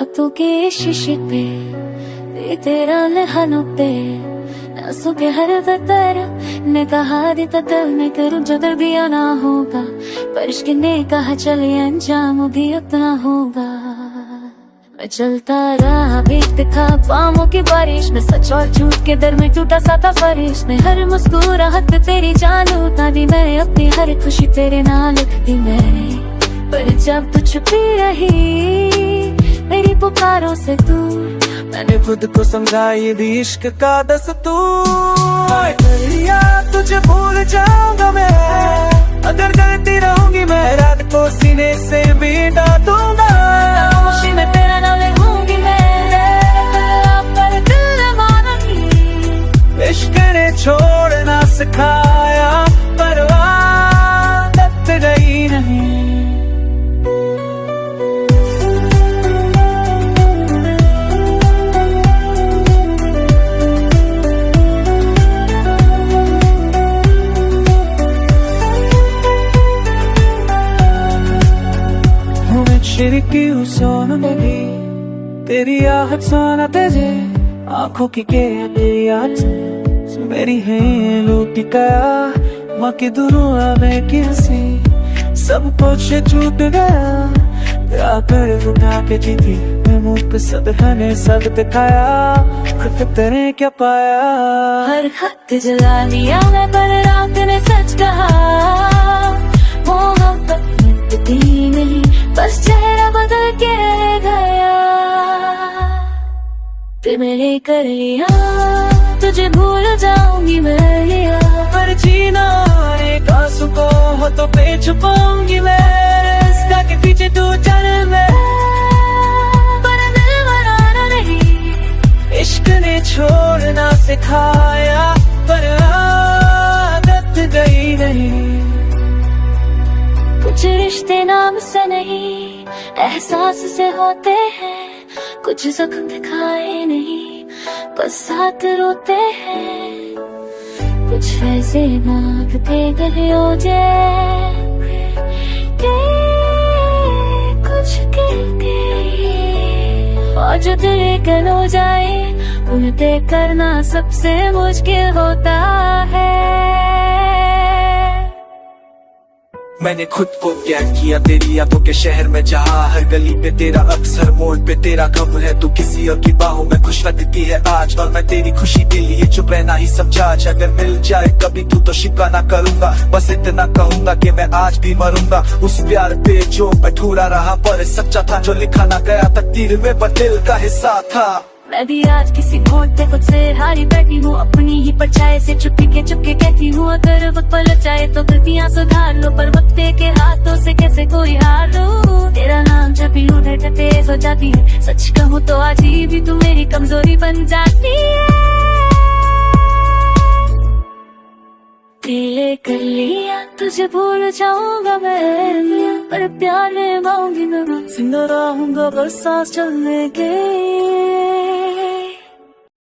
रातों के शीशे पे तेरा लहनों पे आंसू के हर वतर ने कहा दिता दिल में करूँ जो दर्द भी आना होगा, पर इश्क ने कहा चले अंजाम भी उतना होगा। मैं चलता रहा भीगते था पाँवों की बारिश में, सच और झूठ के दर में टूटा सा था फरिश में। हर मुस्कुराहट पे तेरी जान लूटा दी मैंने, अपनी हर खुशी तेरे नाम लिख दी मैंने। पर जब तू छुपी रही मेरी पुकारों से दूर, मैंने खुद को समझा ये भी इश्क का दस्तूर। तुझे भूल जाऊंगा मैं, अगर गलती रहूंगी मैं रात को सीने से भी डांटूंगा। खामोशी में तेरा नाम लिखूंगी मैं, पर दिल माना ही इश्क ने छोड़ना सिखाया, पर आदत रही नहीं। खिड़की सोन में भी तेरी आहट सुना तुझे, आंखों की के मेरी याद मेरी है लूटी गया। माँ की दुआ में की हंसी सब कुछ छूट गया, आकर उठा के जीती मैं मुंह पे सब हने सब दिखाया, खुद तेरे क्या पाया। हर खत जला लिया मैं पर रात ने सच कहा, मोहब्बत मिटती नहीं बस चेहरा बदल के गया। फिर मैंने कर लिया तुझे भूल जाऊंगी मैं लिया, पर जीना एक आंसू को हो तो पे छुपाऊंगी मैं, रास्ता के पीछे तू चल मैं, पर दिल बनाना नहीं। इश्क ने छोड़ना सिखाया, पर आदत गई नहीं। कुछ रिश्ते नाम से नहीं एहसास से होते हैं, कुछ जख्म दिखाए नहीं बस साथ रोते हैं। कुछ वैसे मांगते गलियों जैसे कुछ के और जो दिल कल हो जाए उन्हें करना सबसे मुश्किल होता है। मैंने खुद को कैद किया तेरी यादों के शहर में, जहाँ हर गली पे तेरा अक्सर मोड़ पे तेरा गम है। तू किसी और की बाहों में खुश लगती है आज, और मैं तेरी खुशी के लिए चुप रहना ही समझा। अगर मिल जाए कभी तू तो शिकवा ना करूंगा, बस इतना कहूंगा कि मैं आज भी मरूंगा उस प्यार पे जो अधूरा रहा, पर सच्चा था जो लिखा ना गया तकदीर में, पर दिल का हिस्सा था। मैं भी आज किसी मोड़ पे खुद से हारी बैठी हूँ, अपनी ही परछाई से चुपके कहती हूँ, अगर वक्त पलट जाए तो गलतियाँ सुधार लो, पर वक्त के हाथों से कैसे कोई हार लो। तेरा नाम जब भी लूँ धड़कन तेज हो जाती है, सच कहूँ तो आज ही भी तू मेरी कमजोरी बन जाती है। दिल कर लिया तुझे भूल जाऊंगा मैं, पर प्यार निभाऊंगी मैं, जिंदा रहूंगा बस सांस चलने के।